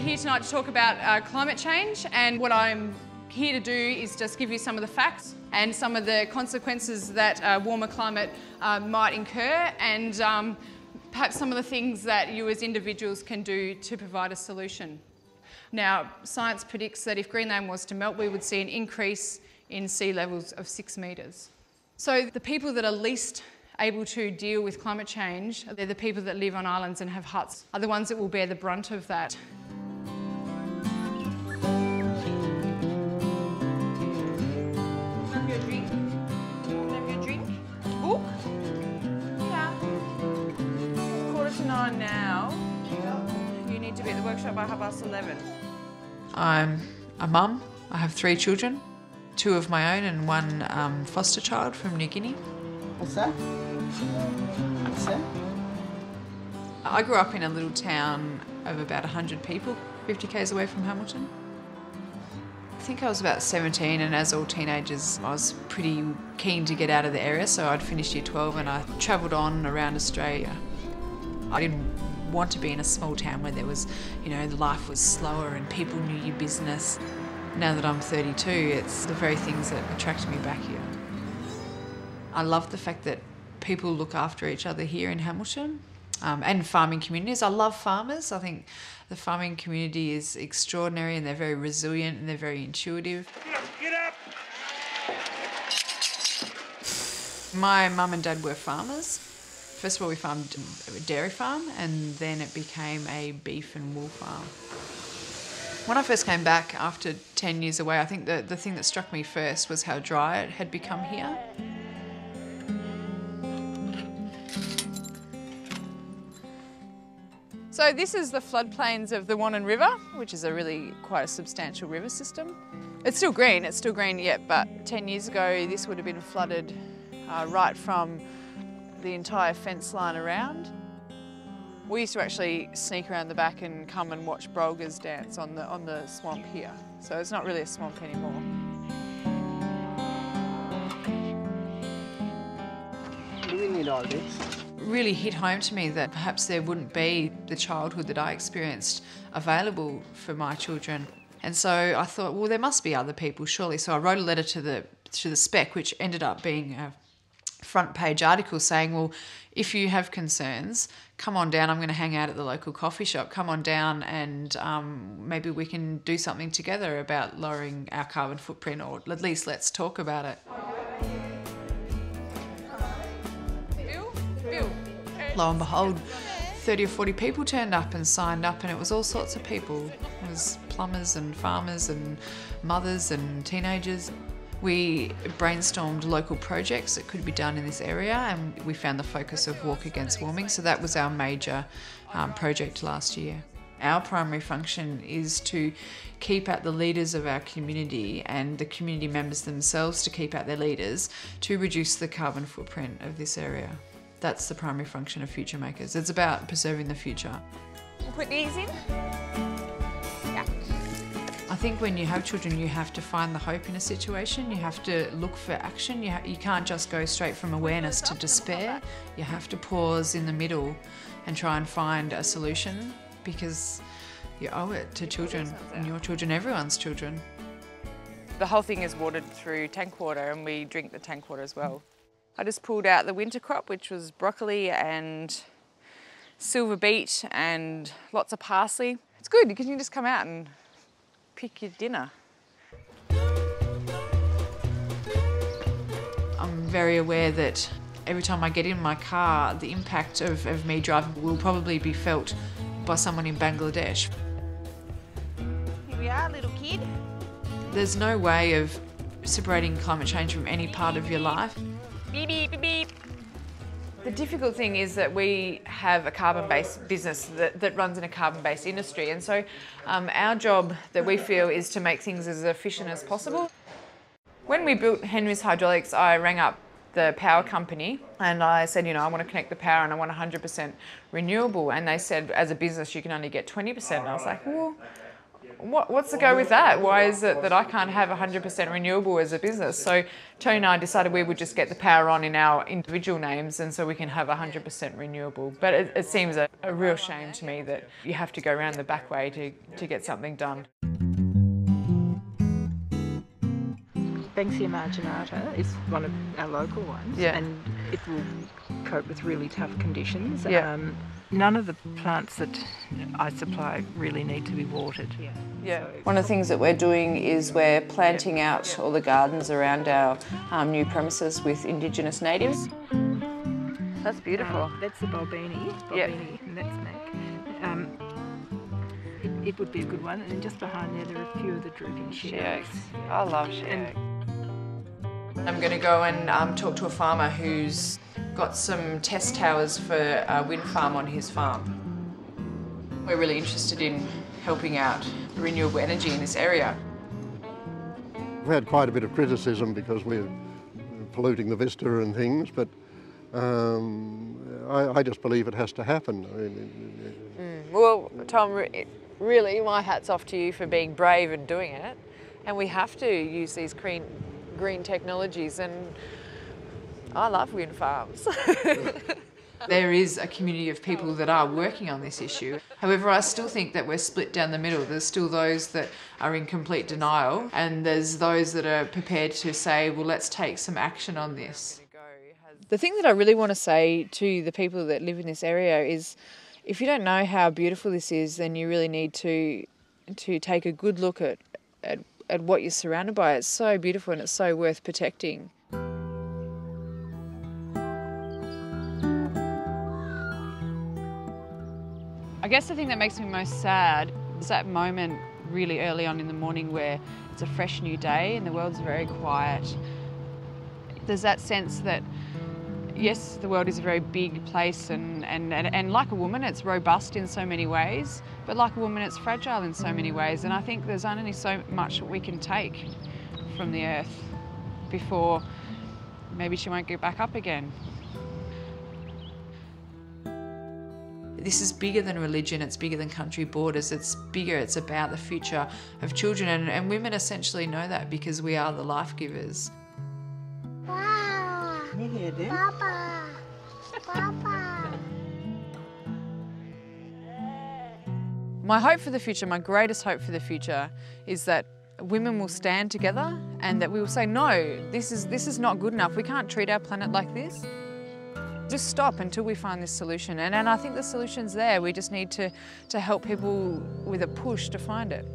here tonight to talk about climate change, and what I'm here to do is just give you some of the facts and some of the consequences that a warmer climate might incur, and perhaps some of the things that you as individuals can do to provide a solution. Now, science predicts that if Greenland was to melt, we would see an increase in sea levels of 6 metres. So the people that are least able to deal with climate change, they're the people that live on islands and have huts, are the ones that will bear the brunt of that. Have your drink. Have your drink. Oh, yeah. 8:45 now. You need to be at the workshop by 11:30. I'm a mum. I have 3 children, 2 of my own and 1 foster child from New Guinea. What's that? What's that? I grew up in a little town of about 100 people, 50 k's away from Hamilton. I think I was about 17, and as all teenagers I was pretty keen to get out of the area, so I'd finished year 12 and I travelled on around Australia. I didn't want to be in a small town where there was, life was slower and people knew your business. Now that I'm 32, it's the very things that attracted me back here. I love the fact that people look after each other here in Hamilton, and farming communities. I love farmers. I think the farming community is extraordinary, and they're very resilient and they're very intuitive. Get up! My mum and dad were farmers. First of all, we farmed a dairy farm, and then it became a beef and wool farm. When I first came back after 10 years away, I think the thing that struck me first was how dry it had become here. So this is the floodplains of the Wannon River, which is a really quite a substantial river system. It's still green yet, but 10 years ago this would have been flooded right from the entire fence line around. We used to actually sneak around the back and come and watch brolgas dance on the swamp here. So it's not really a swamp anymore. Do we need all this? Really hit home to me that perhaps there wouldn't be the childhood that I experienced available for my children. And so I thought, well, there must be other people, surely. So I wrote a letter to the Spec, which ended up being a front page article saying, well, if you have concerns, come on down. I'm going to hang out at the local coffee shop. Come on down and maybe we can do something together about lowering our carbon footprint, or at least let's talk about it. Lo and behold, 30 or 40 people turned up and signed up, and it was all sorts of people. It was plumbers and farmers and mothers and teenagers. We brainstormed local projects that could be done in this area, and we found the focus of Walk Against Warming, so that was our major project last year. Our primary function is to keep out the leaders of our community and the community members themselves to keep out their leaders to reduce the carbon footprint of this area. That's the primary function of Future Makers. It's about preserving the future. We'll put these in. Yeah. I think when you have children, you have to find the hope in a situation. You have to look for action. You can't just go straight from awareness to despair. You have to pause in the middle and try and find a solution, because you owe it to children, and your children, everyone's children. The whole thing is watered through tank water, and we drink the tank water as well. I just pulled out the winter crop, which was broccoli and silver beet and lots of parsley. It's good because you can just come out and pick your dinner. I'm very aware that every time I get in my car, the impact of me driving will probably be felt by someone in Bangladesh. Here we are, little kid. There's no way of separating climate change from any part of your life. Beep, beep, beep, beep. The difficult thing is that we have a carbon-based business that runs in a carbon-based industry, and so our job that we feel is to make things as efficient as possible. When we built Henry's Hydraulics, I rang up the power company and I said, I want to connect the power and I want 100% renewable, and they said, as a business you can only get 20%. And I was like, well, what's the go with that? Why is it that I can't have 100% renewable as a business? So Tony and I decided we would just get the power on in our individual names, and so we can have 100% renewable. But it seems a real shame to me that you have to go around the back way to get something done. Banksia marginata is one of our local ones, and it will cope with really tough conditions. None of the plants that I supply really need to be watered. Yeah. One of the things that we're doing is we're planting out all the gardens around our new premises with Indigenous natives. That's beautiful. That's the bulbini, and that's Mac. It would be a good one, and then just behind there are a few of the drooping shea oaks. I love shea oaks. I'm going to go and talk to a farmer who's got some test towers for a wind farm on his farm. We're really interested in helping out renewable energy in this area. We've had quite a bit of criticism because we're polluting the vista and things, but I just believe it has to happen. Well, Tom, really, my hat's off to you for being brave and doing it. And we have to use these green technologies, and I love wind farms. There is a community of people that are working on this issue. However, I still think that we're split down the middle. There's still those that are in complete denial, and there's those that are prepared to say, well, let's take some action on this. The thing that I really want to say to the people that live in this area is, if you don't know how beautiful this is, then you really need to take a good look at what you're surrounded by. It's so beautiful and it's so worth protecting. I guess the thing that makes me most sad is that moment really early on in the morning where it's a fresh new day and the world's very quiet. There's that sense that, yes, the world is a very big place and like a woman, it's robust in so many ways, but like a woman, it's fragile in so many ways. And I think there's only so much that we can take from the earth before maybe she won't get back up again. This is bigger than religion, it's bigger than country borders, it's bigger, it's about the future of children, and women essentially know that because we are the life givers. Papa. Papa. My hope for the future, my greatest hope for the future, is that women will stand together and that we will say, no, this is not good enough. We can't treat our planet like this. Just stop until we find this solution. And I think the solution's there. We just need to help people with a push to find it.